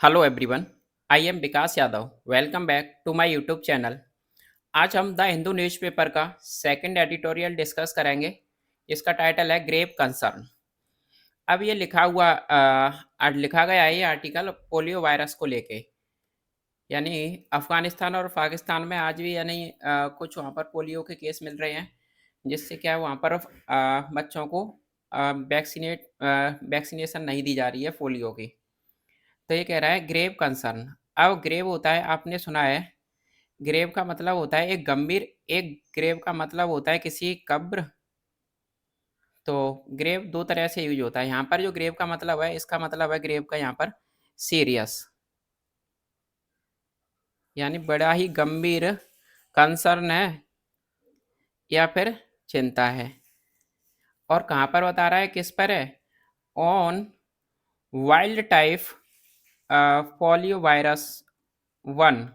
Hello everyone, I am Vikas Yadav. Welcome back to my YouTube channel. आज हम the Hindu newspaper का second editorial discuss करेंगे। इसका टाइटल है ग्रेव कंसर्न। अब ये लिखा गया है ये आर्टिकल पोलियो वायरस को लेके। यानी अफ़गानिस्तान और पाकिस्तान में आज भी कुछ वहाँ पर पोलियो के केस मिल रहे हैं, जिससे क्या है वहाँ पर बच्चों को वैक्सीनेशन नहीं दी जा रही है पोलियो की। तो ये कह रहा है ग्रेव कंसर्न। अब ग्रेव होता है, आपने सुना है, ग्रेव का मतलब होता है एक ग्रेव का मतलब होता है किसी कब्र। तो ग्रेव दो तरह से यूज होता है। यहाँ पर जो ग्रेव का मतलब है, इसका मतलब है ग्रेव का यहाँ पर सीरियस, यानी बड़ा ही गंभीर कंसर्न है या फिर चिंता है। और कहाँ पर बता रहा है, किस पर है? On wild type polio virus 1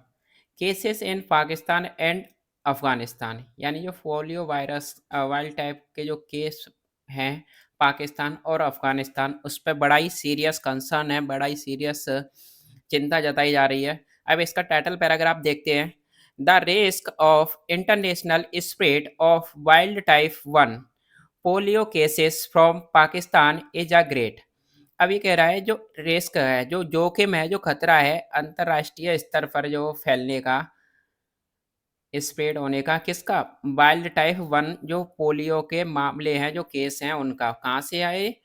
cases in Pakistan and Afghanistan. यानी जो पोलियो वायरस वाइल्ड टाइप के जो केस हैं पाकिस्तान और अफगानिस्तान, उस पर बड़ा ही सीरियस कंसर्न है, बड़ा ही सीरियस चिंता जताई जा रही है। अब इसका टाइटल पैराग्राफ देखते हैं। The risk of international spread of wild type 1 polio cases from Pakistan is a great. अब ये कह रहा है जो रिस्क है, जो जोखिम है, जो खतरा है अंतर्राष्ट्रीय स्तर पर जो फैलने का, स्प्रेड होने का, किसका? वाइल्ड टाइप 1 जो पोलियो के मामले हैं, जो केस हैं, उनका कहाँ से आए?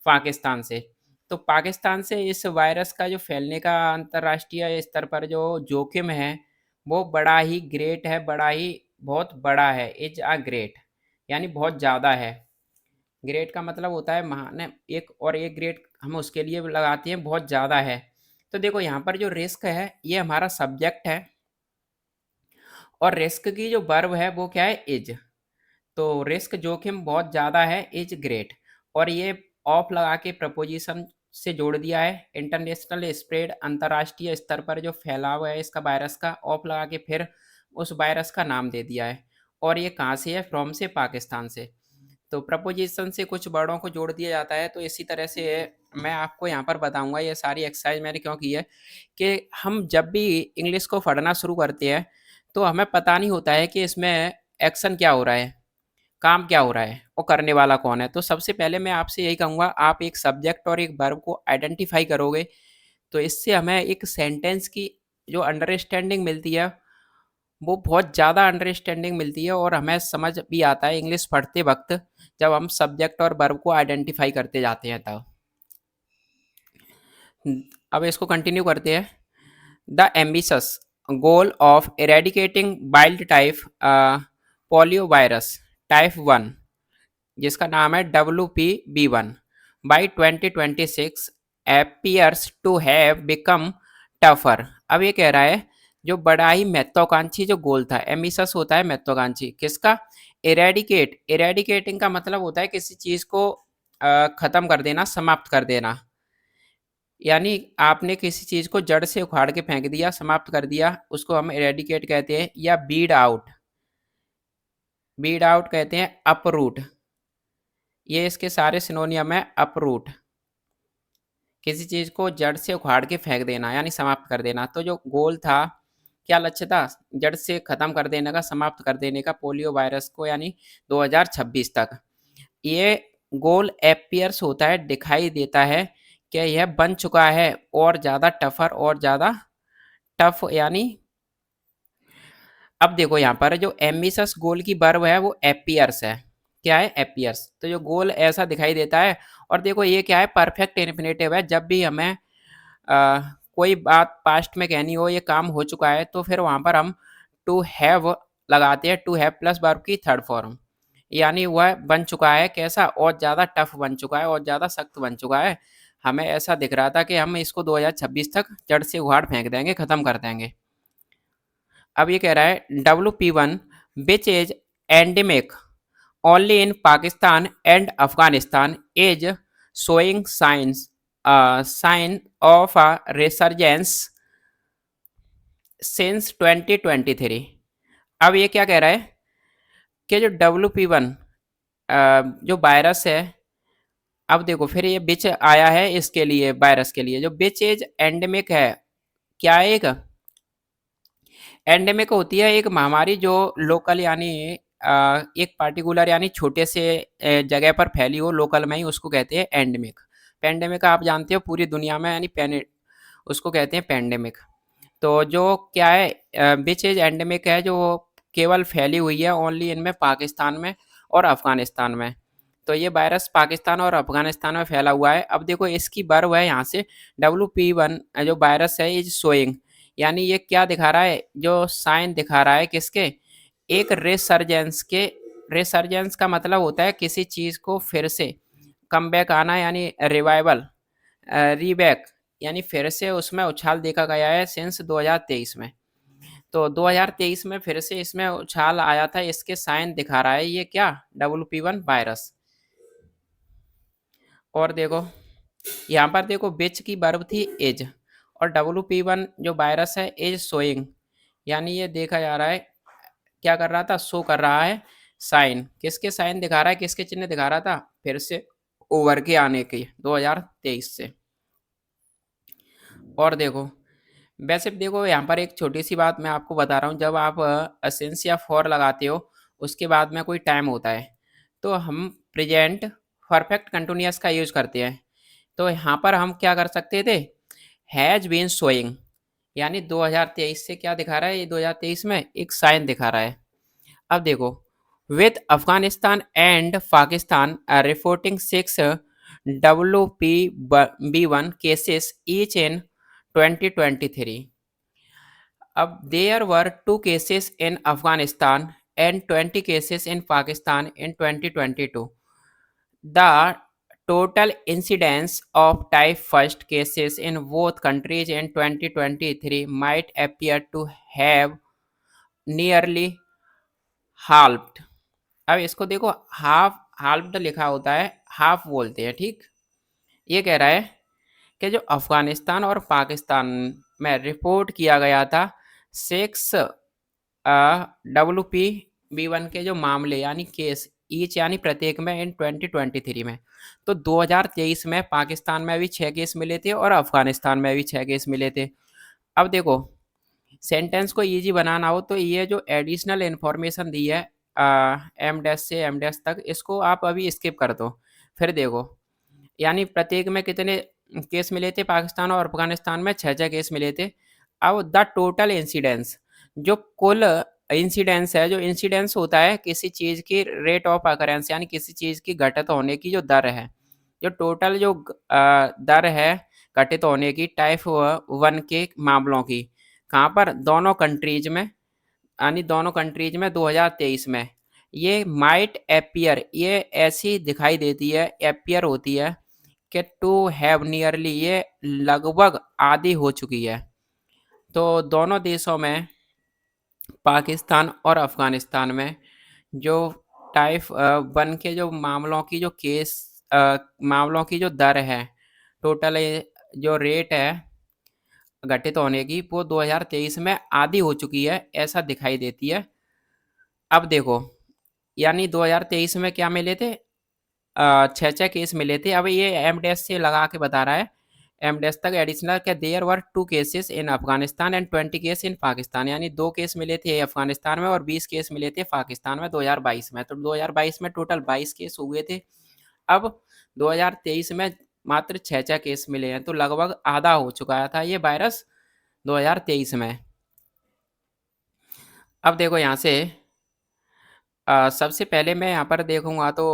पाकिस्तान से। तो पाकिस्तान से इस वायरस का जो फैलने का अंतर्राष्ट्रीय स्तर पर जो जोखिम है, वो बड़ा ही ग्रेट है, बड़ा ही बहुत बड़ा है। इज अ ग्रेट यानी बहुत ज़्यादा है। ग्रेट का मतलब होता है महान है, एक, और एक ग्रेट हम उसके लिए लगाते हैं बहुत ज़्यादा है। तो देखो यहाँ पर जो रिस्क है, ये हमारा सब्जेक्ट है, और रिस्क की जो वर्ब है वो क्या है? इज। तो रिस्क जोखिम बहुत ज़्यादा है, इज ग्रेट। और ये ऑफ लगा के प्रपोजिशन से जोड़ दिया है। इंटरनेशनल स्प्रेड, अंतर्राष्ट्रीय स्तर पर जो फैलाव है इसका वायरस का, ऑफ लगा के फिर उस वायरस का नाम दे दिया है। और ये कहाँ से है? फ्रॉम से, पाकिस्तान से। तो प्रपोजिशन से कुछ वर्डों को जोड़ दिया जाता है। तो इसी तरह से मैं आपको यहाँ पर बताऊंगा, ये सारी एक्सरसाइज मैंने क्यों की है कि हम जब भी इंग्लिश को पढ़ना शुरू करते हैं तो हमें पता नहीं होता है कि इसमें एक्शन क्या हो रहा है, काम क्या हो रहा है, और करने वाला कौन है। तो सबसे पहले मैं आपसे यही कहूँगा, आप एक सब्जेक्ट और एक वर्ब को आइडेंटिफाई करोगे तो इससे हमें एक सेंटेंस की जो अंडरस्टैंडिंग मिलती है, वो बहुत ज़्यादा अंडरस्टैंडिंग मिलती है, और हमें समझ भी आता है इंग्लिश पढ़ते वक्त, जब हम सब्जेक्ट और वर्ब को आइडेंटिफाई करते जाते हैं तब। अब इसको कंटिन्यू करते हैं। The ambitious goal of eradicating wild type polio virus type 1, जिसका नाम है WPB1 by 2026 appears to have become tougher. अब ये कह रहा है जो बड़ा ही महत्वाकांक्षी जो गोल था, एम्बिशस होता है महत्वाकांक्षी, किसका? इरेडिकेटिंग का मतलब होता है किसी चीज को खत्म कर देना, समाप्त कर देना। यानी आपने किसी चीज को जड़ से उखाड़ के फेंक दिया, समाप्त कर दिया, उसको हम इरेडिकेट कहते हैं। या बीड आउट कहते हैं, अपरूट। ये इसके सारे सिनोनियम है। अपरूट किसी चीज को जड़ से उखाड़ के फेंक देना, यानी समाप्त कर देना। तो जो गोल था, क्या लक्ष्य था? जड़ से खत्म कर देने का, समाप्त कर देने का पोलियो वायरस को, यानी 2026 तक। ये गोल एपियर्स होता है, दिखाई देता है कि यह बन चुका है और ज़्यादा टफर, और ज़्यादा टफ। यानी अब देखो यहाँ पर जो एम्बिशस गोल की वर्ब है वो एपियर्स है। क्या है? एपियर्स। तो जो गोल ऐसा दिखाई देता है। और देखो ये क्या है? परफेक्ट इन्फिनेटिव है। जब भी हमें कोई बात पास्ट में कहनी हो, ये काम हो चुका है, तो फिर वहाँ पर हम टू हैव लगाते हैं, टू हैव प्लस वर्ब की थर्ड फॉर्म। यानी वह बन चुका है, कैसा? और ज़्यादा टफ बन चुका है, और ज़्यादा सख्त बन चुका है। हमें ऐसा दिख रहा था कि हम इसको 2026 तक जड़ से उखाड़ फेंक देंगे, ख़त्म कर देंगे। अब ये कह रहा है WP1 which is endemic only in Pakistan and Afghanistan is showing sign of a resurgence since 2023। अब ये क्या कह रहा है कि जो WP1 जो वायरस है, अब देखो फिर ये बिच आया है इसके लिए, वायरस के लिए, जो बिच इज एंडेमिक है। क्या है? एक एंडेमिक होती है एक महामारी जो लोकल यानी एक पार्टिकुलर यानी छोटे से जगह पर फैली हो, लोकल में ही, उसको कहते हैं एंडेमिक। पेंडेमिक आप जानते हो पूरी दुनिया में, यानी उसको कहते हैं पेंडेमिक। तो जो क्या है, विच इज एंडेमिक है, जो केवल फैली हुई है ओनली इनमें पाकिस्तान में और अफगानिस्तान में। तो ये वायरस पाकिस्तान और अफगानिस्तान में फैला हुआ है। अब देखो इसकी बर्व है यहाँ से, WP1 जो वायरस है इज शोइंग, यानी ये क्या दिखा रहा है, जो साइन दिखा रहा है किसके, एक रिसर्जेंस के। रिसर्जेंस का मतलब होता है किसी चीज़ को फिर से कम बैक आना, यानी रिवाइवल, रीबैक, यानी फिर से उसमें उछाल देखा गया है सिंस 2023 में। तो 2023 में फिर से इसमें उछाल आया था, इसके साइन दिखा रहा है ये क्या, WP1 वायरस। और देखो यहाँ पर देखो बिच की बर्ब थी एज, और WP1 जो वायरस है एज शोइंग, यानी ये देखा जा रहा है, क्या कर रहा था, शो कर रहा है साइन, किसके साइन दिखा रहा है, किसके चिन्ह दिखा रहा था, फिर से उभर के आने की 2023 से। और देखो वैसे देखो यहाँ पर एक छोटी सी बात मैं आपको बता रहा हूँ, जब आप असेंस या फॉर लगाते हो उसके बाद में कोई टाइम होता है, तो हम प्रेजेंट परफेक्ट कंटिन्यूअस का यूज करते हैं। तो यहाँ पर हम क्या कर सकते थे, हैज बीन शोइंग, यानी 2023 से क्या दिखा रहा है, ये 2023 में एक साइन दिखा रहा है। अब देखो with Afghanistan and Pakistan reporting 6 WP1 cases each in 2023। अब there were 2 cases in Afghanistan and 20 cases in Pakistan in 2022. The total incidence of type first cases in both countries in 2023 might appear to have nearly halved. अब इसको देखो, half हाल्फ्ड लिखा होता है, half बोलते हैं, ठीक। ये कह रहा है कि जो अफगानिस्तान और पाकिस्तान में रिपोर्ट किया गया था 6 WP1 के जो मामले यानी केस ईच यानी प्रत्येक में इन 2023 में, तो 2023 में पाकिस्तान में भी 6 केस मिले थे और अफगानिस्तान में भी 6 केस मिले थे। अब देखो सेंटेंस को इजी बनाना हो तो ये जो एडिशनल इन्फॉर्मेशन दी है एम डैश से एम डैश तक, इसको आप अभी स्किप कर दो। फिर देखो यानी प्रत्येक में कितने केस मिले थे, पाकिस्तान और अफगानिस्तान में 6 केस मिले थे। अब द टोटल इंसिडेंस, जो कुल इंसिडेंस है, जो इंसिडेंस होता है किसी चीज़ की रेट ऑफ अकरेंस, यानी किसी चीज़ की घटित होने की जो दर है, जो टोटल जो दर है घटित होने की टाइप 1 के मामलों की, कहाँ पर, दोनों कंट्रीज में, यानी दोनों कंट्रीज में 2023 में, ये माइट एपियर, ये ऐसी दिखाई देती है, एपियर होती है कि टू हैव नियरली, ये लगभग आधी हो चुकी है। तो दोनों देशों में, पाकिस्तान और अफगानिस्तान में, जो टाइप 1 के जो मामलों की जो मामलों की जो दर है, टोटल जो रेट है घटित होने की, वो 2023 में आधी हो चुकी है, ऐसा दिखाई देती है। अब देखो यानी 2023 में क्या मिले थे, 6 केस मिले थे। अब ये एम डैश से लगा के बता रहा है, एम डैश तक एडिशनल, क्या there were 2 cases in Afghanistan and 20 case in Pakistan, यानी 2 केस मिले थे अफगानिस्तान में और 20 केस मिले थे पाकिस्तान में 2022 में। तो 2022 में टोटल 22 केस हुए थे। अब 2023 में मात्र 6 केस मिले हैं, तो लगभग आधा हो चुका था ये वायरस 2023 में। अब देखो यहाँ से सबसे पहले मैं यहाँ पर देखूंगा तो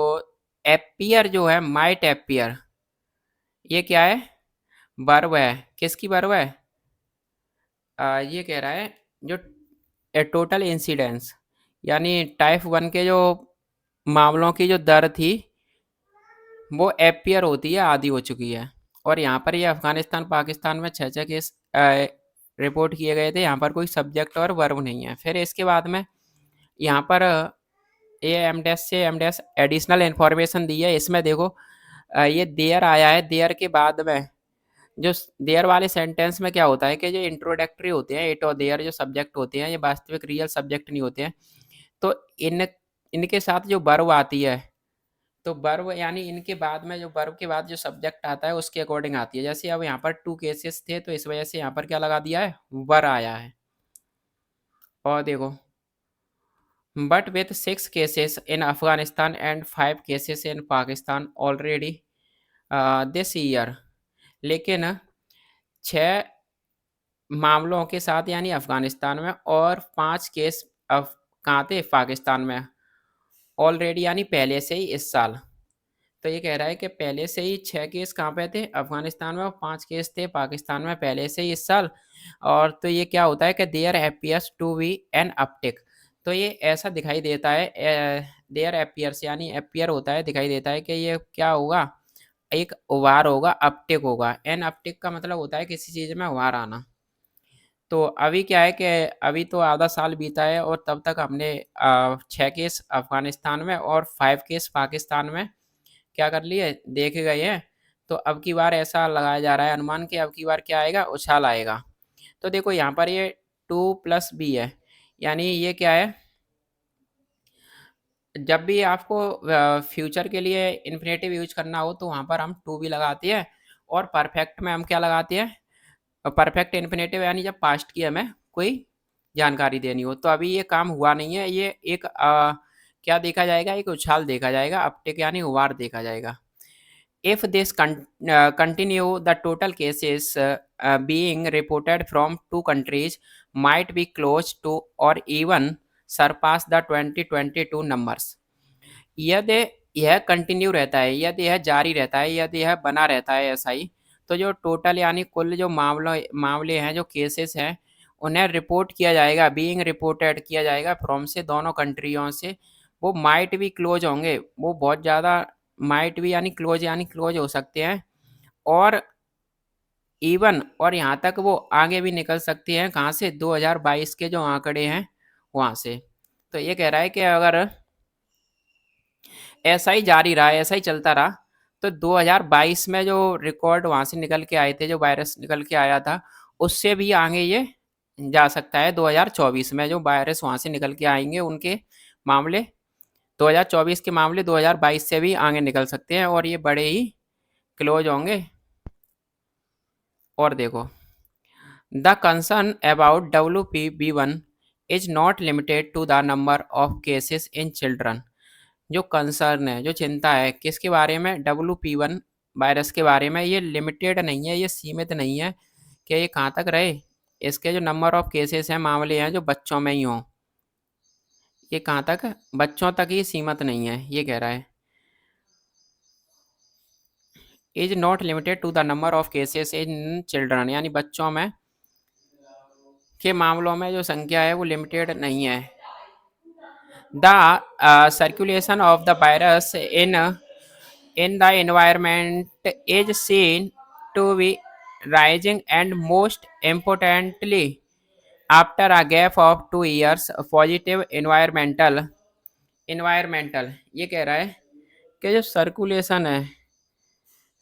एपियर जो है, माइट एपियर, ये क्या है, वर्ब है, किसकी वर्ब है, ये कह रहा है जो टोटल इंसिडेंस, यानी टाइप 1 के जो मामलों की जो दर थी वो एपियर होती है, आधी हो चुकी है। और यहाँ पर ये अफगानिस्तान पाकिस्तान में 6 केस रिपोर्ट किए गए थे, यहाँ पर कोई सब्जेक्ट और वर्ब नहीं है। फिर इसके बाद में यहाँ पर ये एम डैश से एम डैश एडिशनल इन्फॉर्मेशन दी है, इसमें देखो ये देयर आया है, देयर के बाद में जो देयर वाले सेंटेंस में क्या होता है कि जो इंट्रोडक्टरी होते हैं, इट और देयर जो सब्जेक्ट होते हैं, ये वास्तविक रियल सब्जेक्ट नहीं होते हैं। तो इनके साथ जो वर्ब आती है तो वर्ब यानी इनके बाद में जो वर्ब के बाद जो सब्जेक्ट आता है उसके अकॉर्डिंग आती है। जैसे अब यहाँ पर 2 केसेस थे तो इस वजह से यहाँ पर क्या लगा दिया है, वर आया है। और देखो, but with 6 cases in Afghanistan and 5 cases in Pakistan already this year, लेकिन 6 मामलों के साथ यानी अफगानिस्तान में और 5 केस अफ कहाँ थे, पाकिस्तान में, ऑलरेडी यानी पहले से ही इस साल। तो ये कह रहा है कि पहले से ही 6 केस कहाँ पे थे, अफगानिस्तान में, और 5 केस थे पाकिस्तान में पहले से ही इस साल। और तो ये क्या होता है कि there appears to be an uptick. तो ये ऐसा दिखाई देता है, देयर अपीयर्स यानी अपीयर होता है, दिखाई देता है कि ये क्या होगा, एक उभार होगा, अपटिक होगा। एन अपटिक का मतलब होता है किसी चीज़ में उभार आना। तो अभी क्या है कि अभी तो आधा साल बीता है और तब तक हमने 6 केस अफगानिस्तान में और 5 केस पाकिस्तान में क्या कर लिए, देखे गए हैं। तो अब की बार ऐसा लगाया जा रहा है अनुमान कि अब की बार क्या आएगा, उछाल आएगा। तो देखो यहाँ पर ये 2+b है, यानी ये क्या है, जब भी आपको फ्यूचर के लिए इन्फिनेटिव यूज करना हो तो वहाँ पर हम टू भी लगाते हैं, और परफेक्ट में हम क्या लगाते हैं, परफेक्ट इन्फिनेटिव यानी जब पास्ट की हमें कोई जानकारी देनी हो। तो अभी ये काम हुआ नहीं है, ये एक क्या देखा जाएगा, एक उछाल देखा जाएगा, अपटिक यानी उबार देखा जाएगा। If this continue, the total cases being reported from 2 countries might be close to or even surpass the 2022 numbers. यदि यह कंटिन्यू रहता है, यदि यह जारी रहता है, यदि यह बना रहता है ऐसा ही, तो जो टोटल यानी कुल जो मामले हैं, जो केसेस हैं, उन्हें रिपोर्ट किया जाएगा, बीइंग रिपोर्टेड किया जाएगा फ्रॉम से, दोनों कंट्रियों से, वो माइट भी क्लोज होंगे, वो बहुत ज़्यादा, माइट भी यानी क्लोज हो सकते हैं, और इवन, और यहाँ तक वो आगे भी निकल सकती हैं, कहाँ से, 2022 के जो आंकड़े हैं वहाँ से। तो ये कह रहा है कि अगर ऐसा ही जारी रहा, ऐसा ही चलता रहा, तो 2022 में जो रिकॉर्ड वहाँ से निकल के आए थे, जो वायरस निकल के आया था, उससे भी आगे ये जा सकता है। 2024 में जो वायरस वहाँ से निकल के आएंगे, उनके मामले, 2024 के मामले 2022 से भी आगे निकल सकते हैं, और ये बड़े ही क्लोज होंगे। और देखो, the concern about WPB1 is not limited to the number of cases in children. जो कंसर्न है, जो चिंता है, किसके बारे में, WP1 वायरस के बारे में, ये लिमिटेड नहीं है, ये सीमित नहीं है कि ये कहाँ तक रहे, इसके जो नंबर ऑफ केसेस हैं, मामले हैं, जो बच्चों में ही हों, ये कहाँ तक, बच्चों तक ही सीमित नहीं है, ये कह रहा है। Is not limited to the number of cases in children, यानी बच्चों में के मामलों में जो संख्या है वो लिमिटेड नहीं है। The circulation of the virus in the environment is seen to be rising, and most importantly after a gap of 2 years positive environmental ये कह रहा है कि जो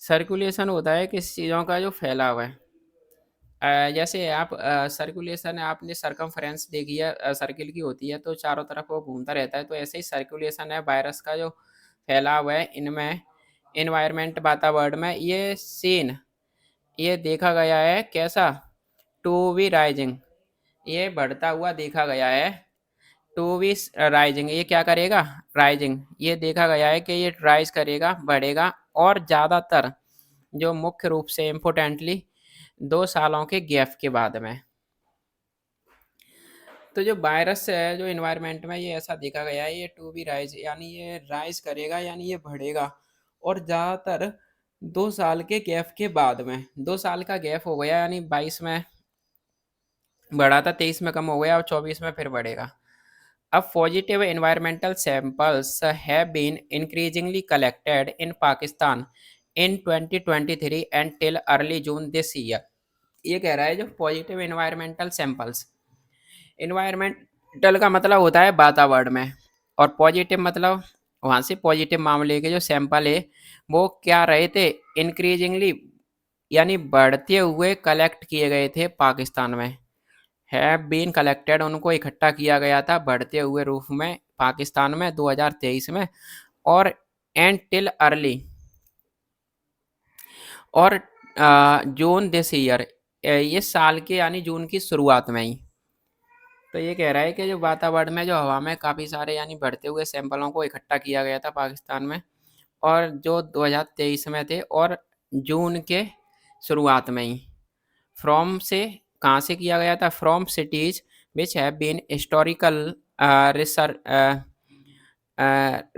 सर्कुलेशन होता है किस चीज़ों का, जो फैलाव है। जैसे आप सर्कुलेशन, आपने सरकमफ्रेंस देखी है, सर्किल की होती है तो चारों तरफ वो घूमता रहता है, तो ऐसे ही सर्कुलेशन है वायरस का, जो फैलाव है इनमें, इन्वायरमेंट, वातावरण में, ये सीन, ये देखा गया है कैसा, टू बी राइजिंग, ये बढ़ता हुआ देखा गया है, टू बी राइजिंग, ये क्या करेगा, राइजिंग, ये देखा गया है कि ये राइज करेगा, बढ़ेगा, और ज़्यादातर जो मुख्य रूप से इम्पोर्टेंटली 2 सालों के गैप के बाद में। तो जो वायरस है, जो इन्वायरमेंट में, ये ऐसा देखा गया है, ये टू बी राइज यानी ये राइज करेगा, यानी ये बढ़ेगा, और ज़्यादातर 2 साल के गैप के बाद में, 2 साल का गैप हो गया, यानी 22 में बढ़ा था, 23 में कम हो गया, और 24 में फिर बढ़ेगा। अब positive environmental samples have been increasingly collected in Pakistan in 2023 and till early June this year. ये कह रहा है जो पॉजिटिव एनवायरमेंटल सैंपल्स, इन्वायरमेंटल का मतलब होता है वातावरण में, और पॉजिटिव मतलब वहाँ से पॉजिटिव मामले के जो सैंपल है वो क्या रहे थे, इंक्रीजिंगली यानी बढ़ते हुए कलेक्ट किए गए थे पाकिस्तान में, हैव बीन कलेक्टेड, उनको इकट्ठा किया गया था बढ़ते हुए रूप में पाकिस्तान में 2023 में, और एंड टिल अर्ली और जून दिस ईयर, ये साल के यानी जून की शुरुआत में ही। तो ये कह रहा है कि जो वातावरण में जो हवा में काफ़ी सारे यानी बढ़ते हुए सैंपलों को इकट्ठा किया गया था पाकिस्तान में, और जो 2023 में थे, और जून के शुरुआत में ही। फ्रॉम से कहाँ से किया गया था? From cities which have been historical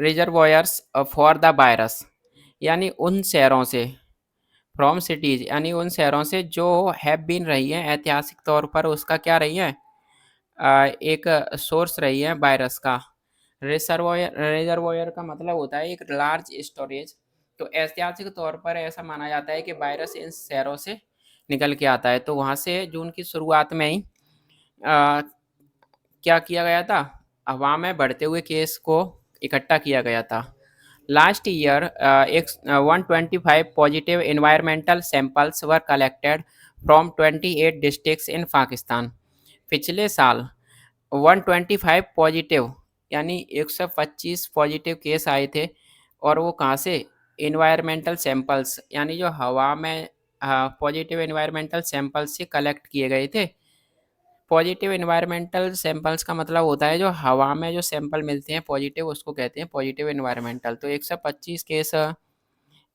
reservoirs for the virus, यानी उन शहरों से, फ्रॉम सिटीज यानी उन शहरों से जो हैव बीन रही हैं ऐतिहासिक तौर पर उसका क्या रही है, एक सोर्स रही है वायरस का। रिजर्वॉयर, रिजर्वॉयर का मतलब होता है एक लार्ज स्टोरेज। तो ऐतिहासिक तौर पर ऐसा माना जाता है कि वायरस इन शहरों से निकल के आता है। तो वहाँ से जून की शुरुआत में ही आ, क्या किया गया था? हवा में बढ़ते हुए केस को इकट्ठा किया गया था। लास्ट ईयर एक 125 positive environmental samples were collected from 28 districts in Pakistan. पिछले साल 125 पॉजिटिव यानी 125 पॉजिटिव केस आए थे, और वो कहाँ से? इन्वायरमेंटल सैंपल्स यानी जो हवा में पॉजिटिव इन्वायरमेंटल सैंपल्स से कलेक्ट किए गए थे। पॉजिटिव इन्वायरमेंटल सैंपल्स का मतलब होता है जो हवा में जो सैंपल मिलते हैं पॉजिटिव, उसको कहते हैं पॉजिटिव इन्वायरमेंटल। तो 125 केस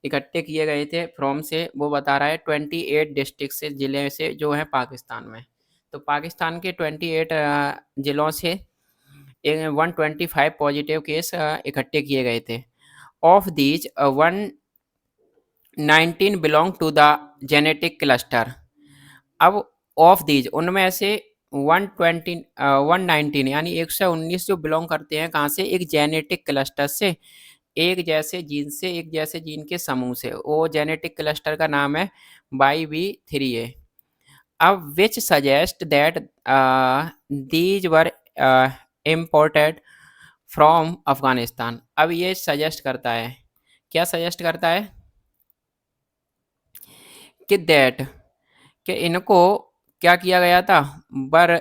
इकट्ठे किए गए थे फ्रॉम से, वो बता रहा है 28 डिस्ट्रिक्ट से, ज़िले से जो है पाकिस्तान में। तो पाकिस्तान के 28 ज़िलों से 125 पॉजिटिव केस इकट्ठे किए गए थे। Of these 119 belong to the genetic cluster. अब ऑफ दीज उनमें से 119 यानी 119 जो बिलोंग करते हैं कहाँ से? एक जेनेटिक क्लस्टर से, एक जैसे जीन से, एक जैसे जीन के समूह से। वो जेनेटिक क्लस्टर का नाम है YB3A। अब विच suggest that these were imported from Afghanistan. अब ये सजेस्ट करता है, क्या सजेस्ट करता है? कि दैट, कि इनको क्या किया गया था? बर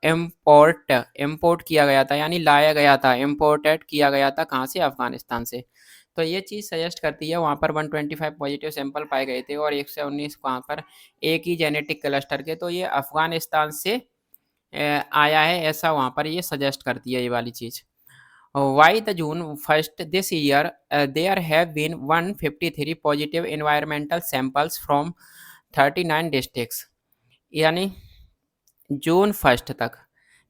इम्पोर्ट इम्पोर्ट किया गया था, यानी लाया गया था, इम्पोर्टेड किया गया था कहाँ से? अफगानिस्तान से। तो ये चीज़ सजेस्ट करती है, वहाँ पर 125 पॉजिटिव सैंपल पाए गए थे और 119 वहाँ पर एक ही जेनेटिक क्लस्टर के, तो ये अफगानिस्तान से आया है, ऐसा वहाँ पर ये सजेस्ट करती है ये वाली चीज़। Why the June first this year there have been 153 positive environmental samples from 39 districts, यानी जून फर्स्ट तक,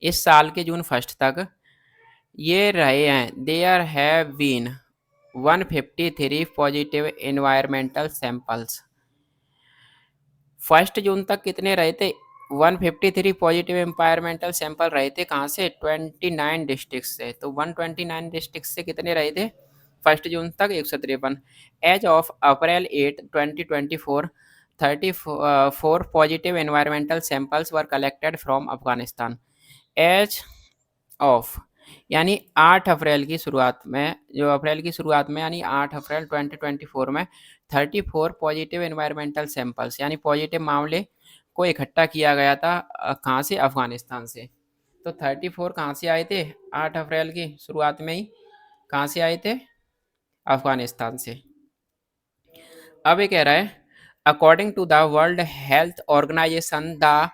इस साल के जून फर्स्ट तक ये रहे हैं। There have been 153 positive environmental samples. First June तक कितने रहे थे? 153 पॉजिटिव एम्पायरमेंटल सैंपल रहे थे कहाँ से? 29 डिस्ट्रिक्ट से। तो 129 डिस्ट्रिक्ट से कितने रहे थे फर्स्ट जून तक? 153। As of April 8 2024 34 positive environmental samples were collected from Afghanistan. As of यानी 8 अप्रैल की शुरुआत में, जो अप्रैल की शुरुआत में यानी 8 अप्रैल 2024 में 34 पॉजिटिव एनवायरमेंटल सैंपल्स यानी पॉजिटिव मामले को इकट्ठा किया गया था। कहाँ से? अफगानिस्तान से। तो 34 कहाँ से आए थे? 8 अप्रैल की शुरुआत में ही कहाँ से आए थे? अफगानिस्तान से। अब ये कह रहा है, according to the World Health Organization the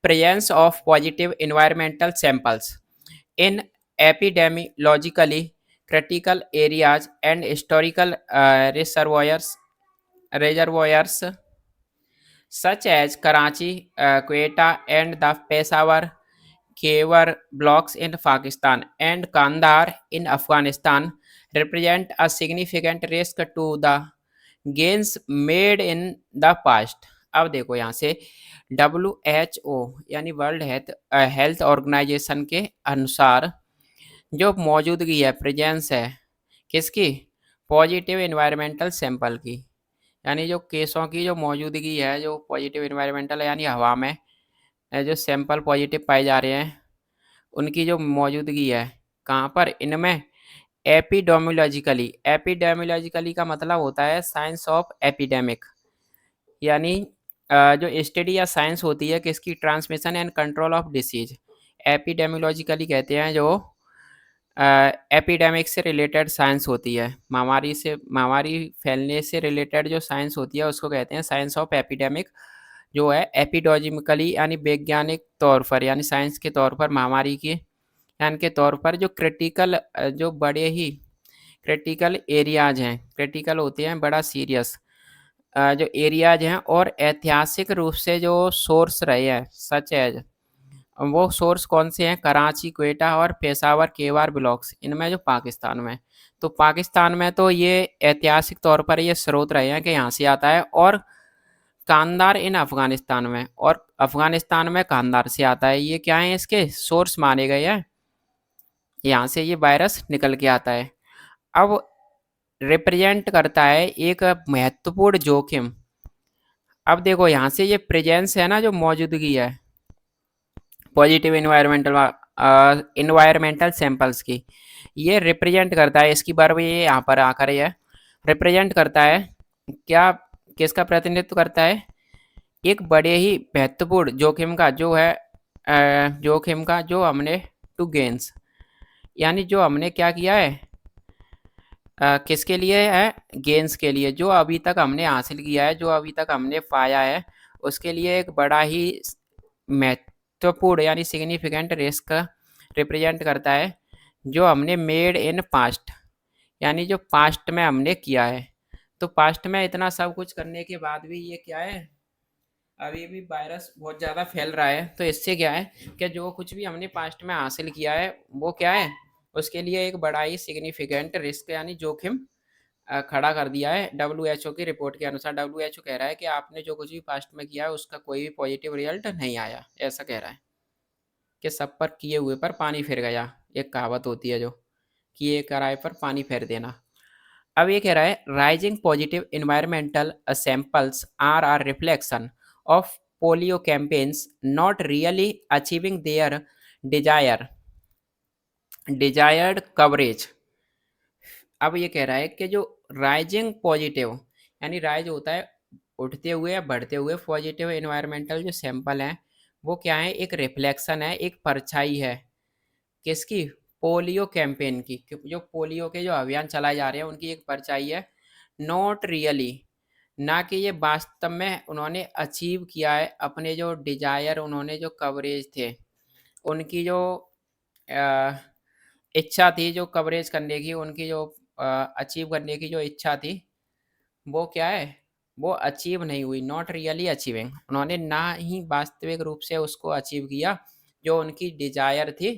presence of positive environmental samples in epidemiologically critical areas and historical reservoirs such as Karachi, Quetta, and the Peshawar Khyber blocks in Pakistan and Kandahar in Afghanistan represent a significant risk to the gains made in the past. अब देखो यहाँ से WHO यानी world Health organisation के अनुसार जो मौजूदगी है, प्रेजेंस है किसकी? पॉजिटिव इन्वायरमेंटल सैंपल की, यानी जो केसों की जो मौजूदगी है, जो पॉजिटिव इन्वायरमेंटल यानी हवा में जो सैंपल पॉजिटिव पाए जा रहे हैं उनकी जो मौजूदगी है कहाँ पर? इनमें एपिडेमियोलॉजिकली। एपिडेमियोलॉजिकली का मतलब होता है साइंस ऑफ एपिडेमिक, यानी जो स्टडी या साइंस होती है किसकी? Transmission and control of disease. Epidemiologically कहते हैं जो एपिडेमिक से रिलेटेड साइंस होती है, महामारी फैलने से रिलेटेड जो साइंस होती है उसको कहते हैं साइंस ऑफ एपिडेमिक। जो है एपिडोजिमिकली यानी वैज्ञानिक तौर पर यानी साइंस के तौर पर महामारी के यानी के तौर पर जो क्रिटिकल जो बड़े ही क्रिटिकल एरियाज हैं, क्रिटिकल होते हैं बड़ा सीरियस जो एरियाज हैं, और ऐतिहासिक रूप से जो सोर्स रहे हैं सच एज, वो सोर्स कौन से हैं, कराची, क्वेटा और पेशावर केवार ब्लॉक्स, इनमें जो पाकिस्तान में। तो पाकिस्तान में तो ये ऐतिहासिक तौर पर ये स्रोत रहे हैं कि यहाँ से आता है, और कांदार इन अफगानिस्तान में, और अफगानिस्तान में कांदार से आता है। ये क्या है, इसके सोर्स माने गए हैं, यहाँ से ये वायरस निकल के आता है। अब रिप्रेजेंट करता है एक महत्वपूर्ण जोखिम। अब देखो यहाँ से ये प्रेजेंस है ना, जो मौजूदगी है पॉजिटिव इन्वायरमेंटल सैंपल्स की, ये रिप्रेजेंट करता है, इसकी बार ये यहाँ पर आकर ये रिप्रेजेंट करता है क्या, किसका प्रतिनिधित्व करता है, एक बड़े ही महत्वपूर्ण जोखिम का जो है जोखिम का जो हमने टू गेन्स, यानी जो हमने क्या किया है किसके लिए है, गेन्स के लिए, जो अभी तक हमने हासिल किया है, जो अभी तक हमने पाया है, उसके लिए एक बड़ा ही महत्वपूर्ण यानी सिग्निफिकेंट रिस्क रिप्रेजेंट करता है, जो हमने मेड इन पास्ट, यानी जो पास्ट में हमने किया है। तो पास्ट में इतना सब कुछ करने के बाद भी ये क्या है, अभी भी वायरस बहुत ज़्यादा फैल रहा है। तो इससे क्या है कि जो कुछ भी हमने पास्ट में हासिल किया है वो क्या है, उसके लिए एक बड़ा ही सिग्निफिकेंट रिस्क यानी जोखिम खड़ा कर दिया है। डब्ल्यूएचओ की रिपोर्ट के अनुसार डब्ल्यूएचओ कह रहा है कि आपने जो कुछ भी पास्ट में किया है उसका कोई भी पॉजिटिव रिजल्ट नहीं आया, ऐसा कह रहा है कि सब पर किए हुए पर पानी फिर गया, एक कहावत होती है जो किए कराए पर पानी फेर देना। अब ये कह रहा है rising positive environmental samples are reflection of polio campaigns not really achieving their desire desired coverage. अब ये कह रहा है कि जो राइजिंग पॉजिटिव यानी राइज होता है उठते हुए या बढ़ते हुए, पॉजिटिव इन्वायरमेंटल जो सैंपल हैं वो क्या है, एक रिफ्लेक्शन है, एक परछाई है, किसकी, पोलियो कैंपेन की, जो पोलियो के जो अभियान चलाए जा रहे हैं उनकी एक परछाई है। नॉट रियली, ना कि ये वास्तव में उन्होंने अचीव किया है अपने जो डिजायर, उन्होंने जो कवरेज थे, उनकी जो अ, इच्छा थी जो कवरेज करने की, उनकी जो अचीव करने की जो इच्छा थी वो क्या है, वो अचीव नहीं हुई, नॉट रियली अचीविंग, उन्होंने ना ही वास्तविक रूप से उसको अचीव किया जो उनकी डिजायर थी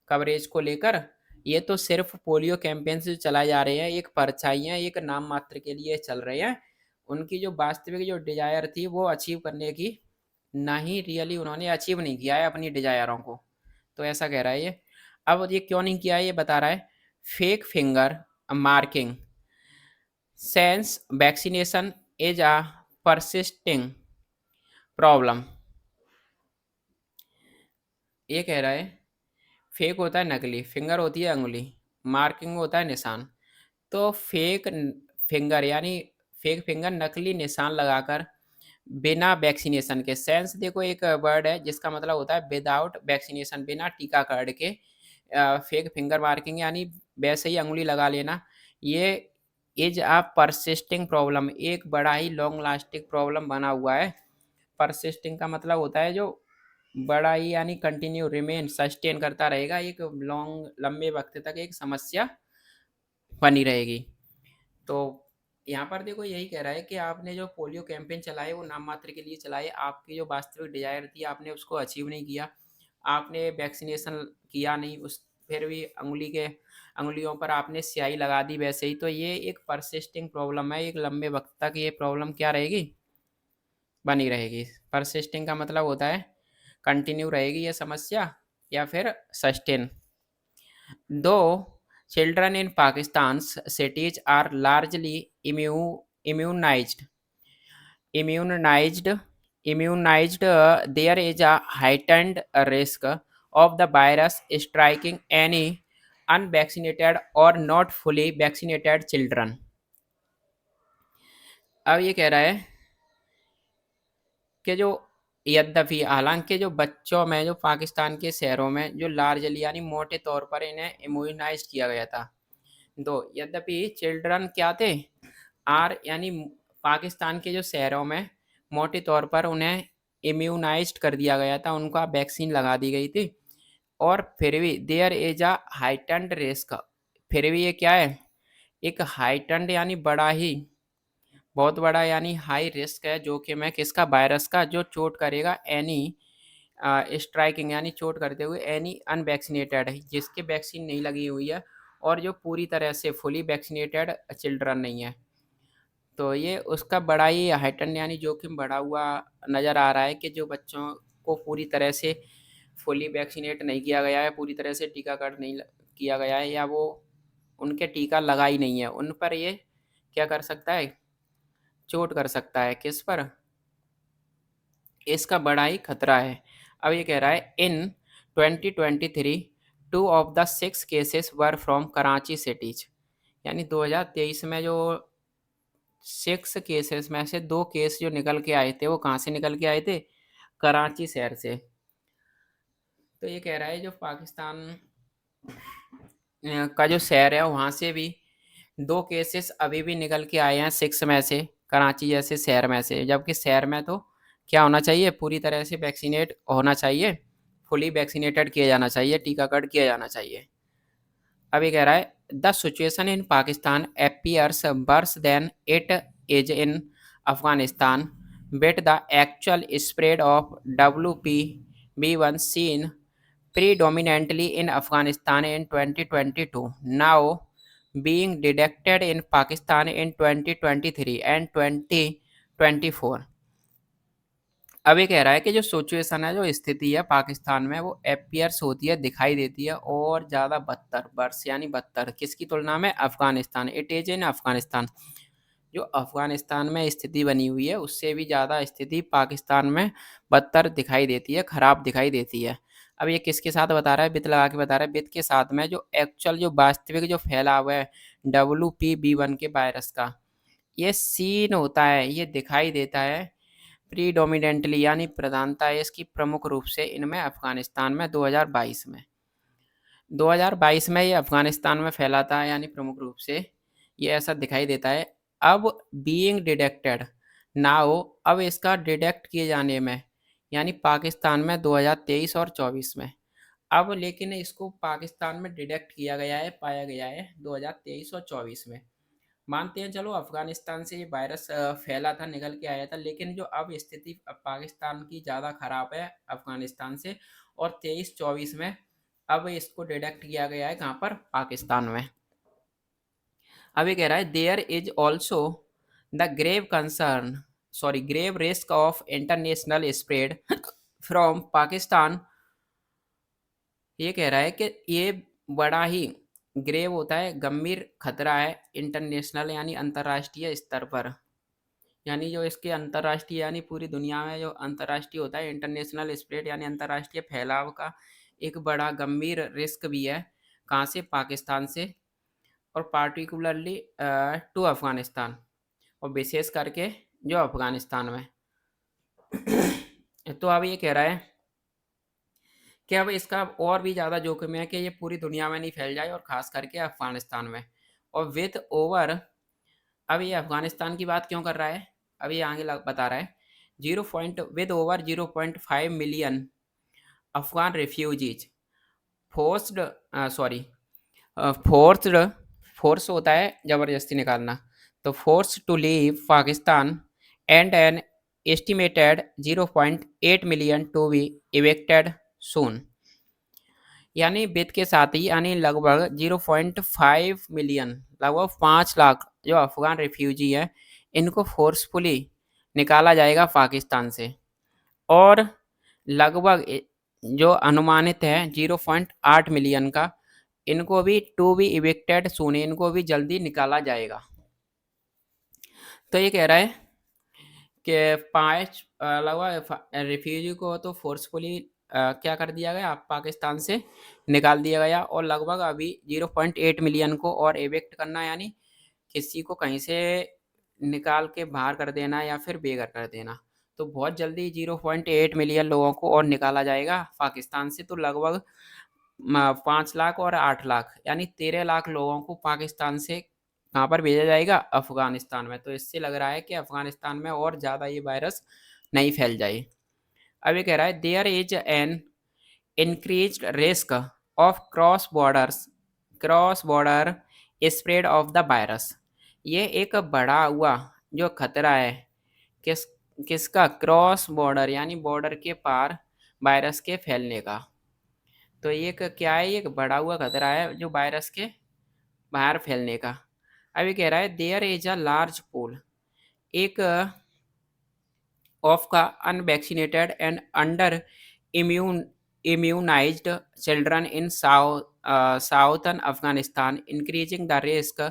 कवरेज को लेकर। ये तो सिर्फ पोलियो कैंपेन से चलाए जा रहे हैं, एक परछाई है, एक नाम मात्र के लिए चल रहे हैं, उनकी जो वास्तविक जो डिजायर थी वो अचीव करने की ना ही रियली उन्होंने अचीव नहीं किया है अपनी डिजायरों को। तो ऐसा कह रहा है ये। अब ये क्यों नहीं किया है ये बता रहा है, fake finger marking sense vaccination is a persisting problem. ये कह रहा है फेक होता है नकली, फिंगर होती है अंगुली, मार्किंग होता है निशान। तो फिंगर यानी फेक फिंगर नकली निशान लगाकर बिना वैक्सीनेशन के, सेंस देखो एक वर्ड है जिसका मतलब होता है विदाउट वैक्सीनेशन, बिना टीकाकरण के फेक फिंगर मार्किंग यानी वैसे ही अंगुली लगा लेना, ये इज अ परसिस्टिंग प्रॉब्लम, एक बड़ा ही लॉन्ग लास्टिंग प्रॉब्लम बना हुआ है। परसिस्टिंग का मतलब होता है जो बड़ा ही यानी कंटिन्यू रिमेन सस्टेन करता रहेगा, एक लॉन्ग लंबे वक्त तक एक समस्या बनी रहेगी। तो यहाँ पर देखो यही कह रहा है कि आपने जो पोलियो कैंपेन चलाए वो नाम मात्र के लिए चलाए, आपकी जो वास्तविक डिजायर थी आपने उसको अचीव नहीं किया, आपने वैक्सीनेशन किया नहीं, उस फिर भी अंगुलियों पर आपने स्याही लगा दी वैसे ही। तो ये एक परसिस्टिंग प्रॉब्लम है, एक लंबे वक्त तक ये प्रॉब्लम क्या रहेगी, बनी रहेगी। परसिस्टिंग का मतलब होता है कंटिन्यू रहेगी ये समस्या या फिर सस्टेन। दो children in Pakistan's cities are largely immunized. Immunized, there is a heightened risk of the virus striking any unvaccinated or not fully vaccinated children. अब ये कह रहा है कि जो यद्यपि हालांकि जो बच्चों में जो पाकिस्तान के शहरों में जो लार्जली यानी मोटे तौर पर इन्हें इम्यूनाइज किया गया था। तो यद्यपि चिल्ड्रन क्या थे, आर यानी पाकिस्तान के जो शहरों में मोटे तौर पर उन्हें इम्यूनाइज्ड कर दिया गया था, उनका वैक्सीन लगा दी गई थी। और फिर भी देयर इज अ हाइटन्ड रिस्क, फिर भी ये क्या है, एक हाइटन्ड यानी बड़ा ही, बहुत बड़ा यानी हाई रिस्क है जोखिम है किसका, वायरस का, जो चोट करेगा एनी स्ट्राइकिंग यानी चोट करते हुए एनी अनवैक्सीनेटेड है, जिसके वैक्सीन नहीं लगी हुई है और जो पूरी तरह से फुली वैक्सीनेटेड चिल्ड्रन नहीं है। तो ये उसका बड़ा ही हाइटन यानी जोखिम बढ़ा हुआ नज़र आ रहा है कि जो बच्चों को पूरी तरह से फुली वैक्सीनेट नहीं किया गया है, पूरी तरह से टीकाकरण नहीं किया गया है, या वो उनके टीका लगा ही नहीं है, उन पर ये क्या कर सकता है, चोट कर सकता है, किस पर, इसका बड़ा ही खतरा है। अब ये कह रहा है इन 2023 2 of the 6 cases were from Karachi cities, यानी 2023 में जो 6 केसेस में से 2 केस जो निकल के आए थे वो कहाँ से निकल के आए थे, कराची शहर से। तो ये कह रहा है जो पाकिस्तान का जो शहर है वहाँ से भी 2 केसेस अभी भी निकल के आए हैं 6 में से, कराची जैसे शहर में से, जबकि शहर में तो क्या होना चाहिए, पूरी तरह से वैक्सीनेट होना चाहिए, फुली वैक्सीनेटेड किया जाना चाहिए, टीकाकरण किया जाना चाहिए। अब ये कह रहा है the situation in Pakistan appears worse than it is in Afghanistan with the actual spread of WPB1 seen predominantly in Afghanistan in 2022, now being detected in Pakistan in 2023 and 2024। अब ये कह रहा है कि जो सिचुएशन है, जो स्थिति है पाकिस्तान में, वो अपीयर्स होती है, दिखाई देती है, और ज़्यादा बदतर, वर्ष यानी बदतर, किसकी तुलना में, Afghanistan, it is in Afghanistan, जो अफगानिस्तान में स्थिति बनी हुई है उससे भी ज़्यादा स्थिति पाकिस्तान में बदतर दिखाई देती है, खराब दिखाई देती है। अब ये किसके साथ बता रहा है, वित लगा के बता रहा है, वित के साथ में जो एक्चुअल जो वास्तविक जो फैलाव है WPB1 के वायरस का, ये सीन होता है, ये दिखाई देता है प्रीडोमिनेंटली यानी प्रधानता है इसकी प्रमुख रूप से इनमें अफगानिस्तान में 2022 में ये अफगानिस्तान में फैला था, यानी प्रमुख रूप से ये ऐसा दिखाई देता है। अब बीइंग डिटेक्टेड नाउ, अब इसका डिटेक्ट किए जाने में, यानी पाकिस्तान में 2023 और 24 में, अब लेकिन इसको पाकिस्तान में डिटेक्ट किया गया है, पाया गया है 2023 और 24 में। मानते हैं चलो अफगानिस्तान से ये वायरस फैला था, निकल के आया था, लेकिन जो अब स्थिति अब पाकिस्तान की ज़्यादा खराब है अफगानिस्तान से, और 23-24 में अब इसको डिटेक्ट किया गया है कहाँ पर, पाकिस्तान में। अब ये कह रहा है there is also the grave concern, sorry grave risk of international spread from Pakistan. ये कह रहा है कि ये बड़ा ही ग्रेव होता है, गंभीर खतरा है, इंटरनेशनल यानी अंतर्राष्ट्रीय स्तर पर, यानी जो इसके अंतर्राष्ट्रीय यानी पूरी दुनिया में जो अंतर्राष्ट्रीय होता है, इंटरनेशनल स्प्रेड यानी अंतर्राष्ट्रीय फैलाव का एक बड़ा गंभीर रिस्क भी है, कहाँ से, पाकिस्तान से, और पार्टिकुलरली टू अफगानिस्तान, और विशेष करके जो अफगानिस्तान में। तो अब ये कह रहा है कि अब इसका और भी ज़्यादा जोखिम है कि ये पूरी दुनिया में नहीं फैल जाए, और ख़ास करके अफ़गानिस्तान में। और विथ ओवर, अब ये अफ़गानिस्तान की बात क्यों कर रहा है, अब ये आगे बता रहा है, with over 0.5 million Afghan refugees forced, sorry forced, force होता है ज़बरदस्ती निकालना, तो force to leave Pakistan and an estimated 0.8 million to be evicted soon, यानी वित्त के साथ ही यानी लगभग 0.5 मिलियन, लगभग 5 लाख जो अफगान रिफ्यूजी है, इनको फोर्सफुली निकाला जाएगा पाकिस्तान से, और लगभग जो अनुमानित है 0.8 मिलियन का, इनको भी टू बी इविक्टेड सून, इनको भी जल्दी निकाला जाएगा। तो ये कह रहा है कि 5 लगभग रिफ्यूजी को तो फोर्सफुली क्या कर दिया गया, पाकिस्तान से निकाल दिया गया, और लगभग अभी 0.8 मिलियन को और एविक्ट करना, यानी किसी को कहीं से निकाल के बाहर कर देना या फिर बेघर कर देना। तो बहुत जल्दी 0.8 मिलियन लोगों को और निकाला जाएगा पाकिस्तान से। तो लगभग 5 लाख और 8 लाख यानी 13 लाख लोगों को पाकिस्तान से कहाँ पर भेजा जाएगा? अफगानिस्तान में। तो इससे लग रहा है कि अफगानिस्तान में और ज़्यादा ये वायरस नहीं फैल जाए। अब ये कह रहा है there is an increased risk of cross border spread of the virus. ये एक बढ़ा हुआ जो खतरा है किस किसका? क्रॉस बॉर्डर यानी बॉर्डर के पार वायरस के फैलने का। तो ये एक क्या है? एक बढ़ा हुआ खतरा है जो वायरस के बाहर फैलने का। अब ये कह रहा है there is a large pool एक of unvaccinated and under immunized children in southern Afghanistan, increasing the risk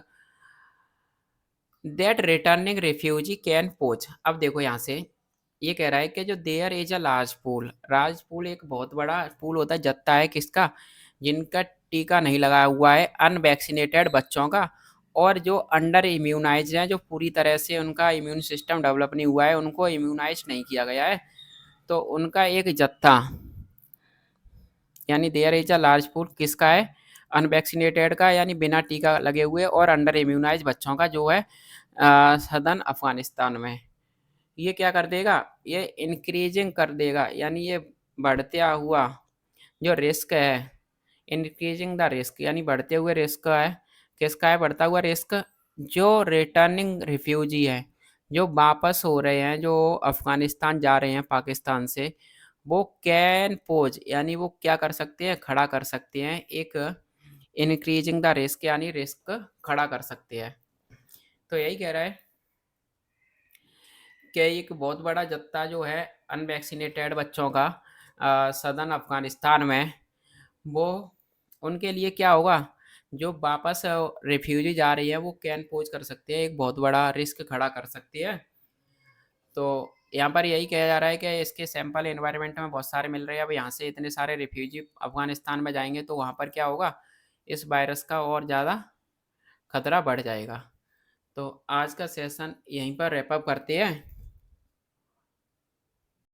that returning refugee can pose। अब देखो यहाँ से ये कह रहा है कि जो there is a large pool एक बहुत बड़ा पूल होता है, जत्था है किसका? जिनका टीका नहीं लगाया हुआ है, अनवैक्सीनेटेड बच्चों का, और जो अंडर इम्यूनाइज हैं, जो पूरी तरह से उनका इम्यून सिस्टम डेवलप नहीं हुआ है, उनको इम्यूनाइज नहीं किया गया है, तो उनका एक जत्था यानी there is a large pool किसका है? अनवैक्सीनेटेड का यानी बिना टीका लगे हुए और अंडर इम्यूनाइज बच्चों का जो है सदर्न अफगानिस्तान में। ये क्या कर देगा? ये इंक्रीजिंग कर देगा यानी ये बढ़ता हुआ जो रिस्क है, इंक्रीजिंग द रिस्क यानी बढ़ते हुए रिस्क है। किसका है बढ़ता हुआ रिस्क? जो रिटर्निंग रिफ्यूजी है, जो वापस हो रहे हैं, जो अफगानिस्तान जा रहे हैं पाकिस्तान से, वो कैन पोज यानी वो क्या कर सकते हैं? खड़ा कर सकते हैं एक इंक्रीजिंग द रिस्क यानी रिस्क खड़ा कर सकते हैं। तो यही कह रहा है कि एक बहुत बड़ा जत्था जो है अनवैक्सीनेटेड बच्चों का सदर्न अफगानिस्तान में, वो उनके लिए क्या होगा? जो वापस रिफ्यूजी जा रही है वो कैन पोज कर सकते हैं, एक बहुत बड़ा रिस्क खड़ा कर सकती है। तो यहाँ पर यही कहा जा रहा है कि इसके सैंपल एनवायरनमेंट में बहुत सारे मिल रहे हैं। अब यहाँ से इतने सारे रिफ्यूजी अफगानिस्तान में जाएंगे तो वहाँ पर क्या होगा? इस वायरस का और ज़्यादा खतरा बढ़ जाएगा। तो आज का सेशन यहीं पर रैप अप करते हैं।